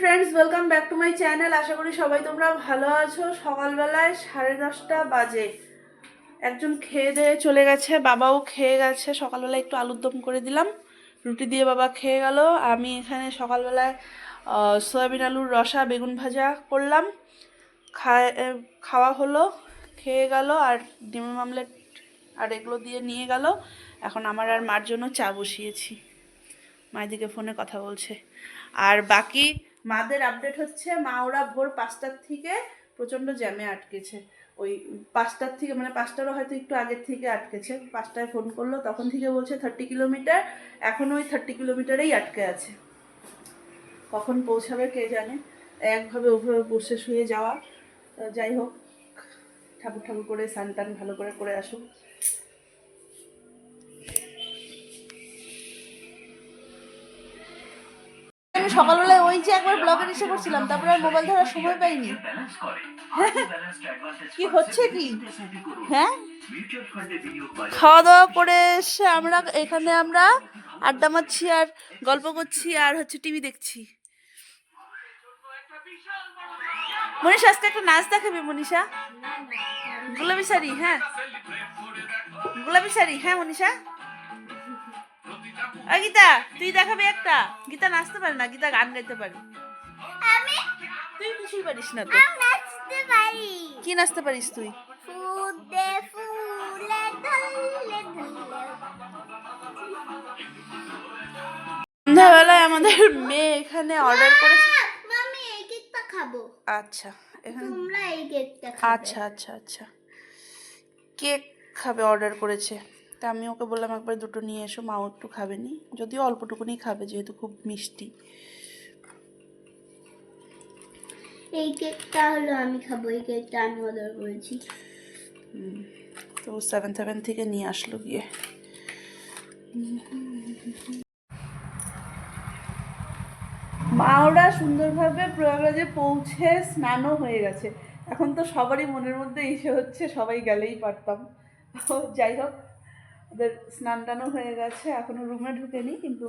Friends, welcome back to my channel. আশা করি সবাই তোমরা ভালো আছো। সকালবেলায় 10:30 বাজে। একজন খেয়ে দিয়ে চলে গেছে, বাবাও খেয়ে গেছে। সকালবেলা একটু আলুর দম করে দিলাম, রুটি দিয়ে বাবা খেয়ে গেল। আমি এখানে সকালবেলায় সয়াবিন আলুর রসা বেগুন ভাজা করলাম, খাওয়া হলো, খেয়ে গেল। আর ডিমের মামলেট আর এগুলো দিয়ে নিয়ে গেল। এখন আমার আর মার জন্য চা বসিয়েছি। মায়েদিকে ফোনে কথা বলছে। আর বাকি মাদের আপডেট হচ্ছে, মা ওরা ভোর 5টার থেকে প্রচণ্ড জ্যামে আটকেছে। ওই 5টার থেকে মানে 5টারও হয়তো একটু আগের থেকে আটকেছে। 5টায় ফোন করলো, তখন থেকে বলছে 30 কিলোমিটার, এখনও ওই 30 কিলোমিটারেই আটকে আছে। কখন পৌঁছাবে কে জানে। একভাবে ওভাবে বসে শুয়ে যাওয়া। যাই হোক, ঠাকুর ঠাকুর করে স্নান টান ভালো করে করে আসুক। আমি সকালবেলায় ওই যে একবার ব্লগে এসে করছিলাম, তারপরে আর মোবাইল ধরার সময় পাইনি। কি হচ্ছে কি? হ্যাঁ, খাওয়া দাওয়া করে এসে আমরা আড্ডা মারছি আর গল্প করছি আর হচ্ছে টিভি দেখছি। মনীষা আজকে একটা নাচ দেখাবে। মনীষা গোলাপি শাড়ি, হ্যাঁ গোলাপি শাড়ি, হ্যাঁ মনীষা। গীতা তুই দেখাবি একটা। গীতা নাচতে পারে না, গীতা গান গাইতে পারে। তুই কিছুই পারিস না তো। কি নাচতে পারিস তুই? সন্ধ্যাবেলায় আমাদের মেয়ে এখানে অর্ডার করেছে। মামি এই কেকটা খাবো। আচ্ছা, এখানে তোমরা এই কেকটা খাবে। আচ্ছা আচ্ছা আচ্ছা, কেক খাবে অর্ডার করেছে। তা আমি ওকে বললাম একবার দুটো নিয়ে এসো, মাও একটু খাবে নি, যদিও অল্পটুকুনি খাবে যেহেতু খুব মিষ্টি। এই কেকটা হলো আমি খাবো, এই কেকটা আমি অর্ডার করেছি। তো 7-7 থেকে নিয়ে আসলো গিয়ে। মা ওরা সুন্দরভাবে প্রয়াগরাজে পৌঁছে স্নানও হয়ে গেছে। এখন তো সবারই মনের মধ্যে ইসে হচ্ছে সবাই গেলেই পারতাম। যাই হোক, ওদের স্নান টানও হয়ে গেছে, এখনও রুমে ঢুকেনি, কিন্তু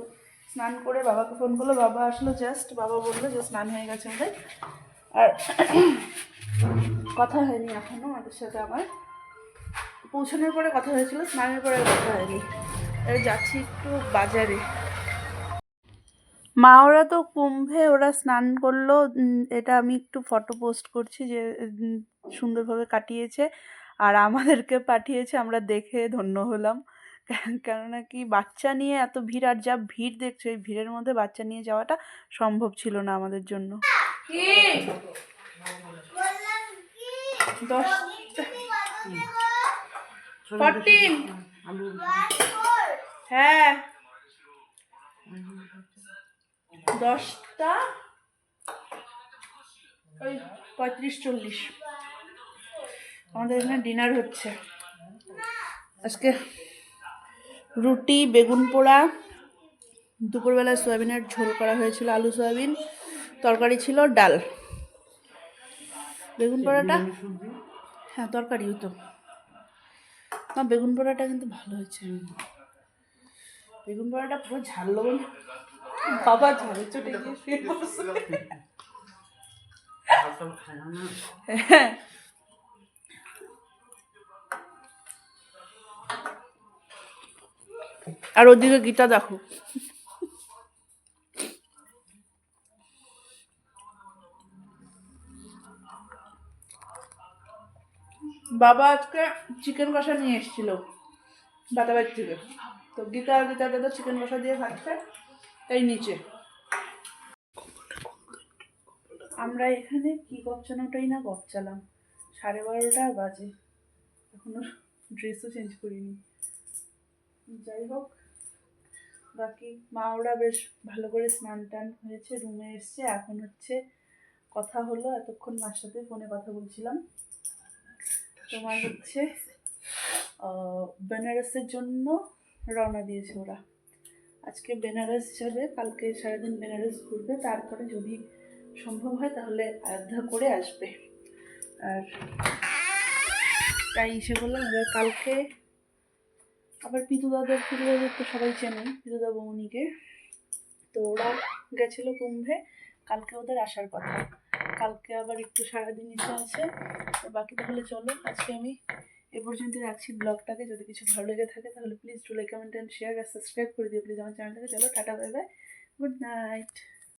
স্নান করে বাবাকে ফোন করলো। বাবা আসলো জাস্ট, বাবা বললো যে স্নান হয়ে গেছে ওদের। আর কথা হয়নি এখনও ওদের সাথে আমার। পৌঁছানোর পরে কথা হয়েছিল, স্নানের পরে কথা হয়নি। এবার যাচ্ছি একটু বাজারে। মা ওরা তো কুম্ভে ওরা স্নান করলো, এটা আমি একটু ফটো পোস্ট করছি যে সুন্দরভাবে কাটিয়েছে। আর আমাদেরকে পাঠিয়েছে, আমরা দেখে ধন্য হলাম। কেননা কি বাচ্চা নিয়ে এত ভিড়, আর যা ভিড় দেখছো, এই ভিড়ের মধ্যে বাচ্চা নিয়ে যাওয়াটা সম্ভব ছিল না আমাদের জন্য। কি 14 হ্যাঁ 10টা ওই 35-40 আমাদের এখানে ডিনার হচ্ছে আজকে। রুটি, বেগুন পোড়া, দুপুরবেলায় সয়াবিনের ঝোল করা হয়েছিল, আলু সয়াবিন, তরকারি ছিল, ডাল। বেগুন পোড়াটা, হ্যাঁ তরকারিও তো না। বেগুন পোড়াটা কিন্তু ভালো হয়েছে। বেগুন পোড়াটা পুরো ঝাল লবণ, বাবা ঝালে চটে গিয়ে শুয়ে পড়ছে। হ্যাঁ, আর ওদিকে গীতা দেখো। বাবা আজকে চিকেন কষা নিয়ে এসেছিল বাতাবাড়ি থেকে, তো গীতা দাদা চিকেন কষা দিয়ে খাচ্ছে এই নিচে। আমরা এখানে কি গপচানোটাই না গপচালাম। 12:30 বাজে, এখনো ড্রেসও চেঞ্জ করিনি। যাই হোক, বাকি মা ওরা বেশ ভালো করে স্নান টান হয়েছে, রুমে এসছে। এখন হচ্ছে কথা হলো, এতক্ষণ মার সাথে ফোনে কথা বলছিলাম। তোমার হচ্ছে বেনারসের জন্য রওনা দিয়েছে ওরা। আজকে বেনারস যাবে, কালকে সারাদিন বেনারস ঘুরবে, তারপরে যদি সম্ভব হয় তাহলে আয়োধ্যা করে আসবে। আর তাই এসে বললাম এবার কালকে আবার পিতুদাদের তো সবাই চেনেন, পিতুদা বৌনিকে। তো ওরা গেছিলো কুম্ভে, কালকে ওদের আসার কথা, কালকে আবার একটু সারাদিন ইচ্ছা আছে। তো বাকি তাহলে চলো আজকে আমি এ পর্যন্ত রাখছি ব্লগটাকে। যদি কিছু ভালো লেগে থাকে তাহলে please do like, comment and share আর সাবস্ক্রাইব করে দিও প্লিজ আমার চ্যানেলটাকে। চলো টাটা, বাই বাই, গুড নাইট।